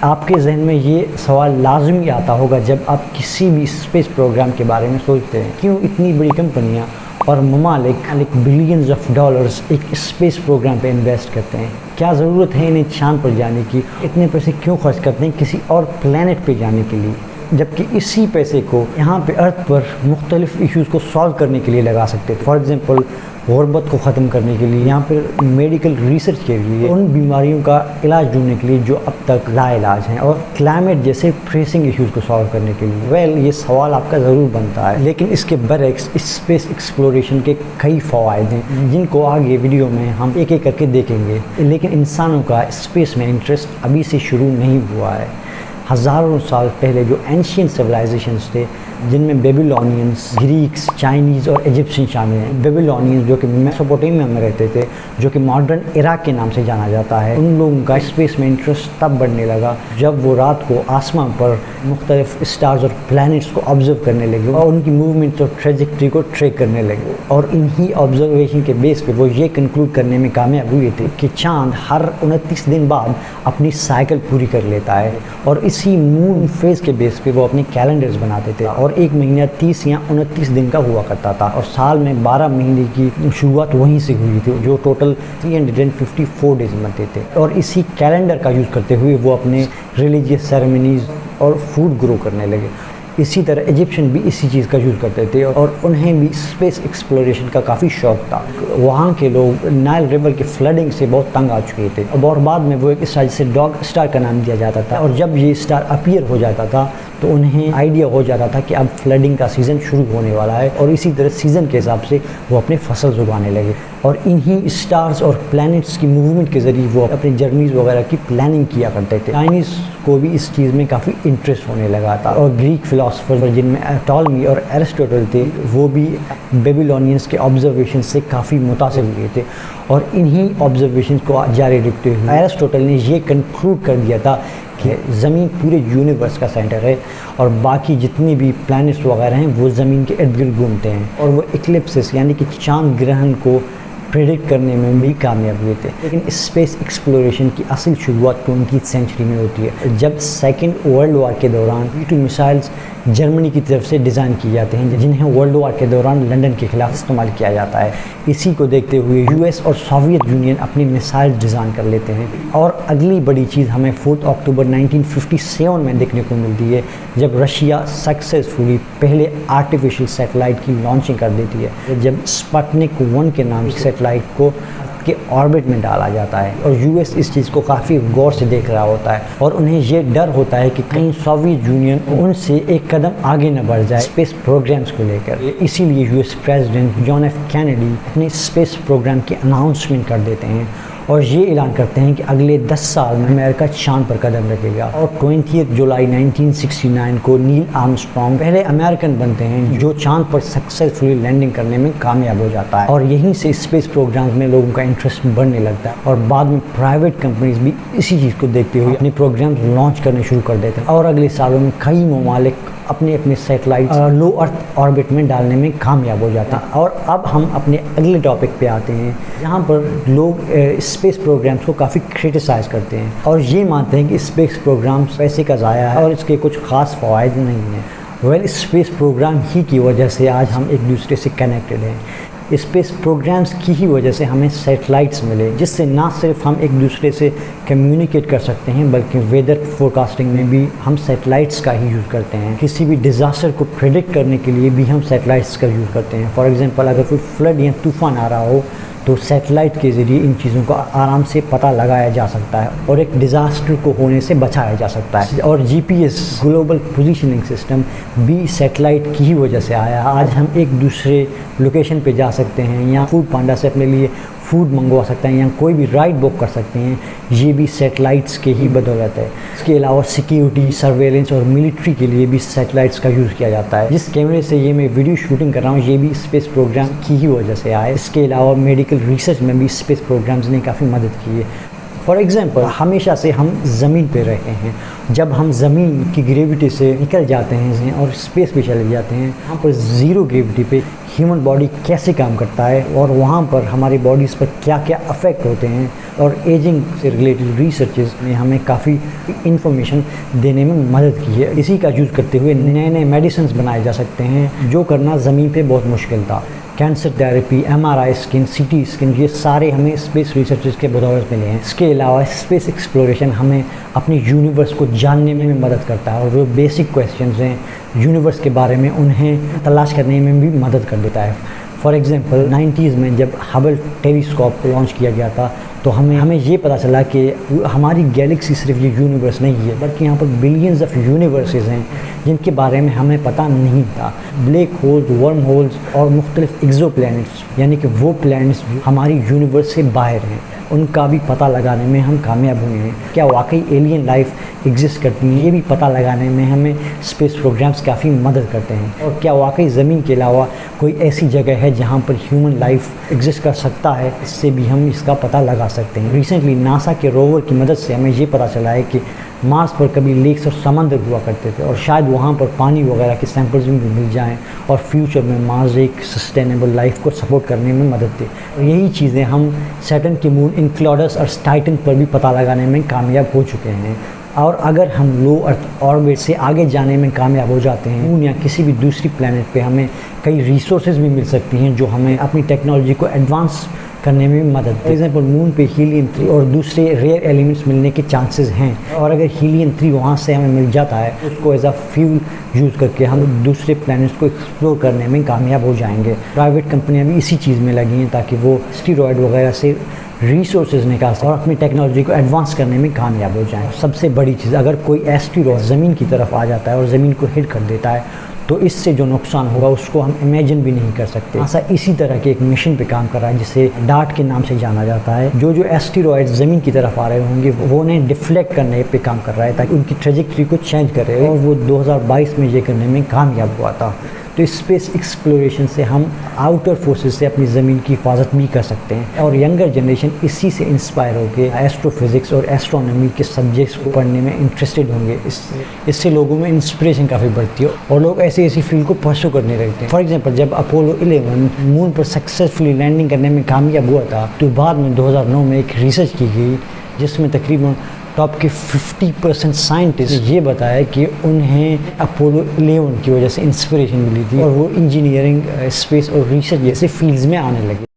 آپ کے ذہن میں یہ سوال لازمی آتا ہوگا جب آپ کسی بھی اسپیس پروگرام کے بارے میں سوچتے ہیں، کیوں اتنی بڑی کمپنیاں اور ممالک بلینز آف ڈالرز ایک اسپیس پروگرام پہ انویسٹ کرتے ہیں؟ کیا ضرورت ہے انہیں چاند پر جانے کی؟ اتنے پیسے کیوں خرچ کرتے ہیں کسی اور پلینٹ پہ جانے کے لیے، جبکہ اسی پیسے کو یہاں پہ ارتھ پر مختلف ایشوز کو سالو کرنے کے لیے لگا سکتے تھے؟ فار ایگزامپل غربت کو ختم کرنے کے لیے، یہاں پر میڈیکل ریسرچ کے لیے، ان بیماریوں کا علاج ڈھونڈنے کے لیے جو اب تک لا علاج ہیں، اور کلائمیٹ جیسے پریسنگ ایشوز کو سالو کرنے کے لیے۔ یہ سوال آپ کا ضرور بنتا ہے، لیکن اس کے برعکس اسپیس ایکسپلوریشن کے کئی فوائد ہیں جن کو آگے ویڈیو میں ہم ایک ایک کر کے دیکھیں گے۔ لیکن انسانوں کا اسپیس میں انٹرسٹ ابھی سے شروع نہیں ہوا ہے۔ ہزاروں سال پہلے جو اینشینٹ سویلائزیشنز تھے، جن میں بیبیلونینز، گریکس، چائنیز اور ایجپشین شامل ہیں۔ بیبیلونینز جو کہ میسوپوٹیمیا میں رہتے تھے، جو کہ ماڈرن عراق کے نام سے جانا جاتا ہے، ان لوگوں کا اسپیس میں انٹرسٹ تب بڑھنے لگا جب وہ رات کو آسمان پر مختلف اسٹارز اور پلانٹس کو آبزرو کرنے لگے اور ان کی موومنٹ اور ٹریجیکٹری کو ٹریک کرنے لگے، اور انہی آبزرویشن کے بیس پہ وہ یہ کنکلوڈ کرنے میں کامیاب ہوئے تھے کہ چاند ہر 29 دن بعد اپنی سائیکل پوری کر لیتا ہے، اور اسی مون فیز کے بیس پہ وہ اپنے کیلنڈرز بناتے تھے، اور ایک مہینہ 30 یا 29 دن کا ہوا کرتا تھا، اور سال میں 12 مہینے کی شروعات وہیں سے ہوئی تھی، جو ٹوٹل 354 ڈیز بنتے تھے۔ اور اسی کیلنڈر کا یوز کرتے ہوئے وہ اپنے ریلیجیس سیریمنیز اور فوڈ گرو کرنے لگے۔ اسی طرح ایجپشین بھی اسی چیز کا یوز کرتے تھے، اور انہیں بھی اسپیس ایکسپلوریشن کا کافی شوق تھا۔ وہاں کے لوگ نائل ریور کی فلڈنگ سے بہت تنگ آ چکے تھے، اور بعد میں وہ ایک اسٹار جسے ڈاگ اسٹار کا نام دیا جاتا تھا، اور جب یہ اسٹار اپیئر ہو جاتا تھا تو انہیں آئیڈیا ہو جاتا تھا کہ اب فلڈنگ کا سیزن شروع ہونے والا ہے، اور اسی طرح سیزن کے حساب سے وہ اپنے فصل اگانے لگے، اور انہی اسٹارز اور پلانٹس کی موومنٹ کے ذریعے وہ اپنی جرنیز وغیرہ کی پلاننگ کیا کرتے تھے۔ چائنیز کو بھی اس چیز میں کافی انٹرسٹ ہونے لگا تھا، اور گریک فلاسفر جن میں ٹالمی اور ایرسٹوٹل تھے، وہ بھی بیبیلونینز کے آبزرویشن سے کافی متاثر ہوئے تھے، اور انہی آبزرویشنز کو جاری رکھتے ہوئے ایرسٹوٹل نے یہ کنکلوڈ کر دیا تھا کہ زمین پورے یونیورس کا سینٹر ہے، اور باقی جتنی بھی پلانٹس وغیرہ ہیں وہ زمین کے ارد گرد گھومتے ہیں، اور وہ ایکلپسس یعنی کہ چاند گرہن کو پریڈکٹ کرنے میں بھی کامیاب ہوئے تھے۔ لیکن اسپیس ایکسپلوریشن کی اصل شروعات 20th سینچری میں ہوتی ہے، جب سیکنڈ ورلڈ وار کے دوران B-2 میسائلز جرمنی کی طرف سے ڈیزائن کیے جاتے ہیں، جنہیں ورلڈ وار کے دوران لندن کے خلاف استعمال کیا جاتا ہے۔ اسی کو دیکھتے ہوئے US اور سوویت یونین اپنی میسائل ڈیزائن کر لیتے ہیں، اور اگلی بڑی چیز ہمیں 4 اکتوبر 1957 میں دیکھنے کو ملتی ہے، جب رشیا سکسیزفلی پہلے آرٹیفیشل سیٹلائٹ کی لانچنگ کر دیتی ہے، جب اسپٹنک 1 کے نام سے سیٹلائٹ کو کے آربٹ میں ڈالا جاتا ہے، اور US اس چیز کو کافی غور سے دیکھ رہا ہوتا ہے، اور انہیں یہ ڈر ہوتا ہے کہ کہیں سوویت یونین ان سے ایک قدم آگے نہ بڑھ جائے اسپیس پروگرامز کو لے کر۔ اسی لیے US president John F Kennedy اپنے اسپیس پروگرام کی اناؤنسمنٹ کر دیتے ہیں، اور یہ اعلان کرتے ہیں کہ اگلے 10 سال میں امریکہ چاند پر قدم رکھے گا، اور 20 جولائی 1969 کو نیل آرمسٹرانگ پہلے امریکن بنتے ہیں جو چاند پر سکسیزفلی لینڈنگ کرنے میں کامیاب ہو جاتا ہے، اور یہیں سے اسپیس پروگرامز میں لوگوں کا انٹرسٹ بڑھنے لگتا ہے، اور بعد میں پرائیویٹ کمپنیز بھی اسی چیز کو دیکھتے ہوئے اپنے پروگرامز لانچ کرنے شروع کر دیتے ہیں، اور اگلے سالوں میں کئی ممالک اپنے سیٹلائٹ لو ارتھ آربٹ میں ڈالنے میں کامیاب ہو جاتا ہے۔ اور اب ہم اپنے اگلے ٹاپک پہ آتے ہیں، جہاں پر لوگ اسپیس پروگرامز کو کافی کرٹیسائز کرتے ہیں، اور یہ مانتے ہیں کہ اسپیس پروگرامز پیسے کا ضائع ہے اور اس کے کچھ خاص فوائد نہیں ہیں۔ اسپیس پروگرام ہی کی وجہ سے آج ہم ایک دوسرے سے کنیکٹڈ ہیں۔ اسپیس پروگرامز کی ہی وجہ سے ہمیں سیٹلائٹس ملے، جس سے نہ صرف ہم ایک دوسرے سے کمیونیکیٹ کر سکتے ہیں بلکہ ویدر فورکاسٹنگ میں بھی ہم سیٹلائٹس کا ہی یوز کرتے ہیں۔ کسی بھی ڈیزاسٹر کو پریڈکٹ کرنے کے لیے بھی ہم سیٹلائٹس کا یوز کرتے ہیں۔ فار ایگزامپل اگر کوئی فلڈ یا طوفان آ رہا ہو تو سیٹلائٹ کے ذریعے ان چیزوں کا آرام سے پتہ لگایا جا سکتا ہے، اور ایک ڈیزاسٹر کو ہونے سے بچایا جا سکتا ہے۔ اور GPS گلوبل پوزیشننگ سسٹم بھی سیٹلائٹ کی ہی وجہ سے آیا۔ آج ہم ایک دوسرے لوکیشن پہ جا سکتے ہیں، یا فوڈ پانڈا سے اپنے لیے فوڈ منگوا سکتے ہیں، یا کوئی بھی رائڈ بک کر سکتے ہیں، یہ بھی سیٹلائٹس کے ہی بدولت ہے۔ اس کے علاوہ سیکیورٹی، سرویلنس اور ملٹری کے لیے بھی سیٹلائٹس کا یوز کیا جاتا ہے۔ جس کیمرے سے یہ میں ویڈیو شوٹنگ کر رہا ہوں، یہ بھی اسپیس پروگرام کی ہی وجہ سے آئے۔ اس کے علاوہ میڈیکل ریسرچ میں بھی اسپیس پروگرامز نے کافی مدد کی ہے۔ فار ایگزامپل ہمیشہ سے ہم زمین پہ رہے ہیں، جب ہم زمین کی گریویٹی سے نکل جاتے ہیں اور اسپیس پہ چلے جاتے ہیں، وہاں پر زیرو گریویٹی پہ ہیومن باڈی کیسے کام کرتا ہے اور وہاں پر ہماری باڈیز پر کیا کیا افیکٹ ہوتے ہیں، اور ایجنگ سے ریلیٹڈ ریسرچز نے ہمیں کافی انفارمیشن دینے میں مدد کی ہے۔ اسی کا یوز کرتے ہوئے نئے نئے میڈیسنز بنائے جا سکتے ہیں جو کرنا زمین پہ بہت مشکل تھا۔ Cancer therapy, MRI scan, CT scan, یہ سارے ہمیں اسپیس ریسرچز کے بدولت ملے ہیں۔ اس کے علاوہ اسپیس ایکسپلوریشن ہمیں اپنی یونیورس کو جاننے میں مدد کرتا ہے، اور جو بیسک کویسچنز ہیں یونیورس کے بارے میں انہیں تلاش کرنے میں بھی مدد کر دیتا ہے۔ فار ایگزامپل 90s میں جب ہبل ٹیلیسکوپ لانچ کیا گیا تھا تو ہمیں یہ پتہ چلا کہ ہماری گیلیکسی صرف یہ یونیورس نہیں ہے، بلکہ یہاں پر بلینز آف یونیورسز ہیں جن کے بارے میں ہمیں پتہ نہیں تھا۔ بلیک ہولز، ورم ہولز اور مختلف ایگزو پلینٹس، یعنی کہ وہ پلینٹس جو ہماری یونیورس سے باہر ہیں، ان کا بھی پتہ لگانے میں ہم کامیاب ہوئے ہیں۔ کیا واقعی ایلین لائف ایگزسٹ کرتی ہے، یہ بھی پتہ لگانے میں ہمیں اسپیس پروگرامز کافی مدد کرتے ہیں۔ اور کیا واقعی زمین کے علاوہ کوئی ایسی جگہ ہے جہاں پر ہیومن لائف ایگزسٹ کر سکتا ہے، اس سے بھی ہم اس کا پتہ لگا سکتے ہیں۔ ریسنٹلی ناسا کے روور کی مدد سے ہمیں یہ پتہ چلا ہے کہ مارس پر کبھی لیکس اور سمندر ہوا کرتے تھے، اور شاید وہاں پر پانی وغیرہ کے سیمپلز بھی مل جائیں اور فیوچر میں مارس ایک سسٹینیبل لائف کو سپورٹ کرنے میں مدد دے۔ اور یہی چیزیں ہم سیٹرن کے مون انکلیڈس اور ٹائٹن پر بھی پتہ لگانے میں کامیاب ہو چکے ہیں۔ اور اگر ہم لو ارتھ آربٹ سے آگے جانے میں کامیاب ہو جاتے ہیں، مون یا کسی بھی دوسری پلینٹ پہ ہمیں کئی ریسورسز بھی مل سکتی ہیں جو ہمیں اپنی ٹیکنالوجی کو ایڈوانس کرنے میں مدد دے۔ فار ایگزامپل مون پہ ہیلیم 3 اور دوسرے ریئر ایلیمنٹس ملنے کے چانسز ہیں، اور اگر ہیلیم 3 وہاں سے ہمیں مل جاتا ہے اس کو ایز اے فیول یوز کر کے ہم دوسرے پلینٹس کو ایکسپلور کرنے میں کامیاب ہو جائیں گے۔ پرائیویٹ کمپنیاں بھی اسی چیز میں لگی ہیں تاکہ وہ اسٹیرائڈ وغیرہ سے ریسورسز نکال سکیں اور اپنی ٹیکنالوجی کو ایڈوانس کرنے میں کامیاب ہو جائیں۔ سب سے بڑی چیز، اگر کوئی ایسٹیرائڈ زمین کی طرف آ جاتا ہے اور زمین کو ہٹ کر دیتا ہے تو اس سے جو نقصان ہوگا اس کو ہم امیجن بھی نہیں کر سکتے۔ ناسا اسی طرح کے ایک مشن پہ کام کر رہا ہے جسے ڈارٹ کے نام سے جانا جاتا ہے۔ جو ایسٹیرائڈ زمین کی طرف آ رہے ہوں گے وہ انہیں ڈیفلیکٹ کرنے پہ کام کر رہا ہے تاکہ ان کی ٹریجیکٹری کو چینج کرے، اور وہ 2022 میں یہ کرنے میں کامیاب ہوا تھا۔ تو اسپیس ایکسپلوریشن سے ہم آؤٹر فورسز سے اپنی زمین کی حفاظت بھی کر سکتے ہیں، اور ینگر جنریشن اسی سے انسپائر ہو کے ایسٹرو فزکس اور ایسٹرونومی کے سبجیکٹس کو پڑھنے میں انٹرسٹڈ ہوں گے۔ اس سے لوگوں میں انسپریشن کافی بڑھتی ہے اور لوگ ایسی فیلڈ کو پرسو کرنے لگتے ہیں۔ فار ایگزامپل جب اپولو 11 مون پر سکسیزفلی لینڈنگ کرنے میں کامیاب ہوا تھا تو بعد میں 2009 میں ایک ریسرچ کی گئی جس میں تقریباً ٹاپ کے 50% سائنٹسٹ یہ بتایا کہ انہیں اپولو 11 کی وجہ سے انسپریشن ملی تھی اور وہ انجینئرنگ، اسپیس اور ریسرچ جیسے فیلڈز میں آنے لگے۔